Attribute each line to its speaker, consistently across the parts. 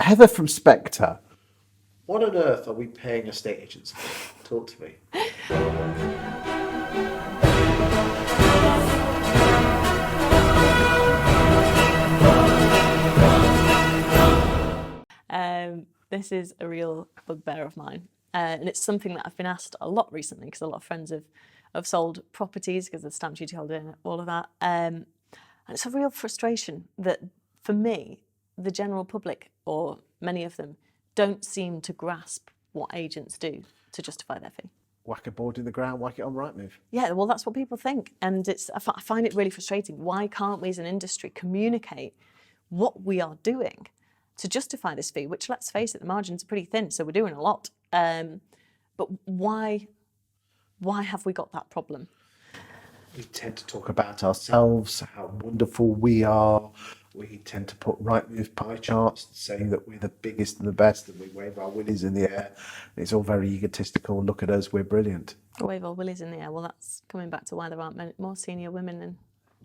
Speaker 1: Heather from Spectre. What on earth are we paying estate agents for? Talk to me.
Speaker 2: This is a real bugbear of mine. And it's something that I've been asked a lot recently because a lot of friends have sold properties because of the stamp duty holiday and all of that. And it's a real frustration that, for me, the general public, or many of them, don't seem to grasp what agents do to justify their fee.
Speaker 1: Whack a board in the ground, whack it on Rightmove.
Speaker 2: Yeah, well, that's what people think. And I find it really frustrating. Why can't we as an industry communicate what we are doing to justify this fee, which, let's face it, the margins are pretty thin, so we're doing a lot. But why have we got that problem?
Speaker 1: We tend to talk about ourselves, how wonderful we are. We tend to put Rightmove pie charts saying that we're the biggest and the best, and we wave our willies in the air. It's all very egotistical. Look at us, we're brilliant.
Speaker 2: Wave our willies in the air. Well, that's coming back to why there aren't more senior women than...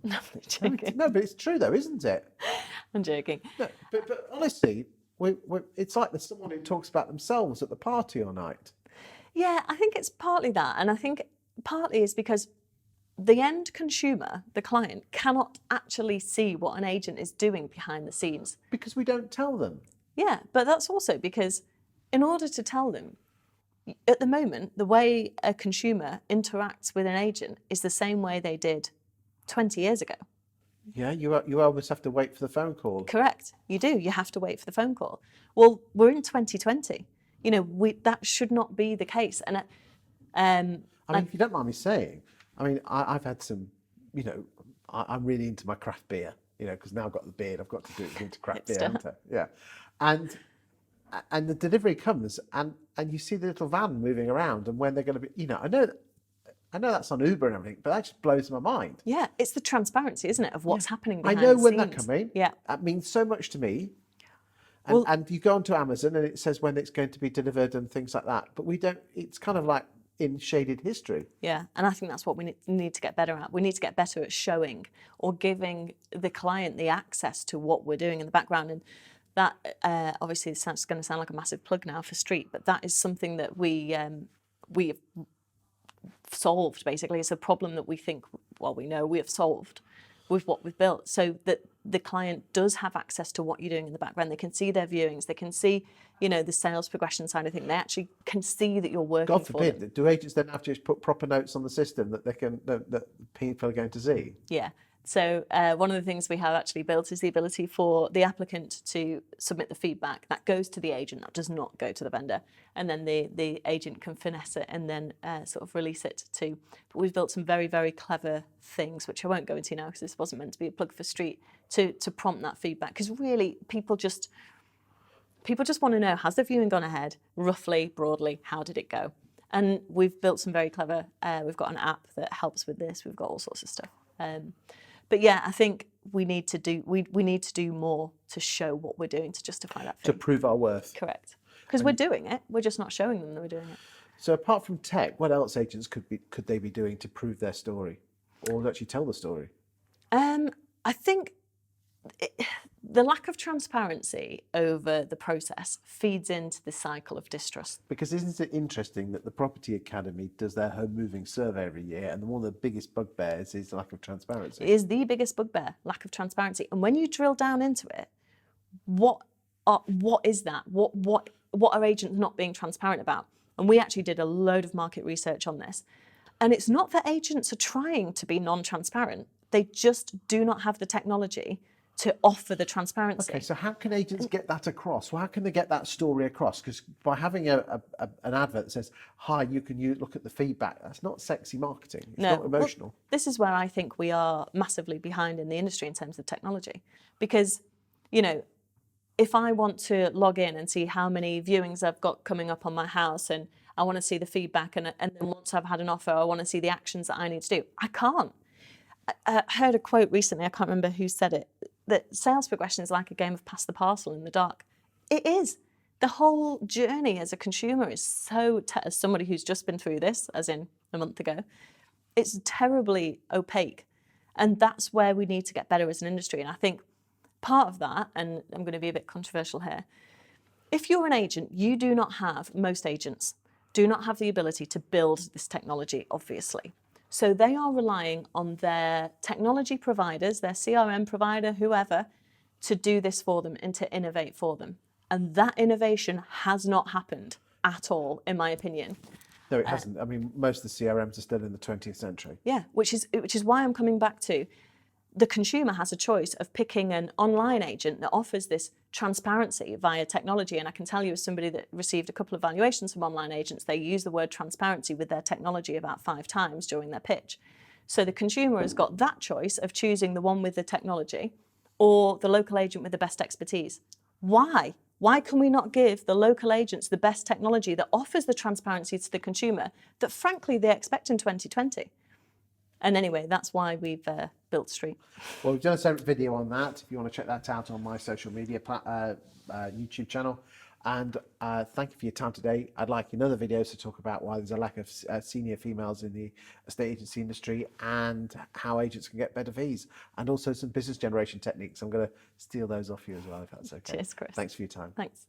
Speaker 2: No, I'm joking.
Speaker 1: No, but it's true though, isn't it?
Speaker 2: I'm joking.
Speaker 1: No, but honestly, it's like there's someone who talks about themselves at the party all night.
Speaker 2: Yeah, I think it's partly that. And I think partly is because the end consumer, the client, cannot actually see what an agent is doing behind the scenes.
Speaker 1: Because we don't tell them.
Speaker 2: Yeah, but that's also because in order to tell them, at the moment, the way a consumer interacts with an agent is the same way they did 20 years ago.
Speaker 1: Yeah, you always have to wait for the phone call.
Speaker 2: Correct. You do. You have to wait for the phone call. Well, we're in 2020. You know, that should not be the case. And
Speaker 1: I mean, if you don't mind me saying, I mean, I've had some, you know, I'm really into my craft beer, you know, because now I've got the beard, I've got to do it into craft beer, haven't I? Yeah. And the delivery comes and you see the little van moving around, and when they're going to be, you know, I know that's on Uber and everything, but that just blows my mind.
Speaker 2: Yeah, it's the transparency, isn't it, of what's happening behind
Speaker 1: I know
Speaker 2: the
Speaker 1: when
Speaker 2: scenes.
Speaker 1: they're coming.
Speaker 2: Yeah.
Speaker 1: That means so much to me. And you go onto Amazon and it says when it's going to be delivered and things like that. But we don't, it's kind of like in shaded history.
Speaker 2: Yeah, and I think that's what we need to get better at. We need to get better at showing or giving the client the access to what we're doing in the background. And that, obviously, this is going to sound like a massive plug now for Street, but that is something that we have solved, basically. It's a problem that we think, well, we know we have solved with what we've built, so that the client does have access to what you're doing in the background. They can see their viewings, they can see, you know, the sales progression side of things. They actually can see that you're working.
Speaker 1: God forbid, for them. Do agents then have to just put proper notes on the system that that people are going to see? Yeah.
Speaker 2: So one of the things we have actually built is the ability for the applicant to submit the feedback. That goes to the agent, that does not go to the vendor. And then the agent can finesse it and then sort of release it to. But we've built some very, very clever things, which I won't go into now because this wasn't meant to be a plug for Street, to prompt that feedback. Because really, people just want to know, has the viewing gone ahead? Roughly, broadly, how did it go? And we've built some very clever, we've got an app that helps with this. We've got all sorts of stuff. But yeah, I think we need to do more to show what we're doing to justify that fee.
Speaker 1: To prove our worth.
Speaker 2: Correct. Because we're doing it. We're just not showing them that we're doing it.
Speaker 1: So apart from tech, what else agents could they be doing to prove their story, or actually tell the story?
Speaker 2: I think the lack of transparency over the process feeds into the cycle of distrust.
Speaker 1: Because isn't it interesting that the Property Academy does their home moving survey every year, and one of the biggest bugbears is the lack of transparency?
Speaker 2: It is the biggest bugbear, lack of transparency. And when you drill down into it, what is that? What are agents not being transparent about? And we actually did a load of market research on this. And it's not that agents are trying to be non-transparent. They just do not have the technology to offer the transparency.
Speaker 1: Okay, so how can agents get that across? Well, how can they get that story across? Because by having an advert that says, hi, you can look at the feedback, that's not sexy marketing. It's not emotional.
Speaker 2: Well, this is where I think we are massively behind in the industry in terms of technology. Because, you know, if I want to log in and see how many viewings I've got coming up on my house, and I want to see the feedback, and then once I've had an offer, I want to see the actions that I need to do, I can't. I heard a quote recently, I can't remember who said it, that sales progression is like a game of pass the parcel in the dark. It is. The whole journey as a consumer is so, as somebody who's just been through this, as in a month ago, it's terribly opaque. And that's where we need to get better as an industry. And I think part of that, and I'm going to be a bit controversial here, if you're an agent, you do not have, most agents do not have the ability to build this technology, obviously. So they are relying on their technology providers, their CRM provider, whoever, to do this for them and to innovate for them. And that innovation has not happened at all, in my opinion.
Speaker 1: No, it hasn't. I mean, most of the CRMs are still in the 20th century.
Speaker 2: Yeah, which is why I'm coming back to the consumer has a choice of picking an online agent that offers this transparency via technology. And I can tell you, as somebody that received a couple of valuations from online agents, they use the word transparency with their technology about 5 times during their pitch. So the consumer has got that choice of choosing the one with the technology or the local agent with the best expertise. Why? Why can we not give the local agents the best technology that offers the transparency to the consumer that, frankly, they expect in 2020? And anyway, that's why we've built Street.
Speaker 1: Well, we've done a separate video on that. If you want to check that out on my social media YouTube channel. And thank you for your time today. I'd like in other videos to talk about why there's a lack of senior females in the estate agency industry and how agents can get better fees, and also some business generation techniques. I'm going to steal those off you as well, if that's okay.
Speaker 2: Cheers, Chris.
Speaker 1: Thanks for your time.
Speaker 2: Thanks.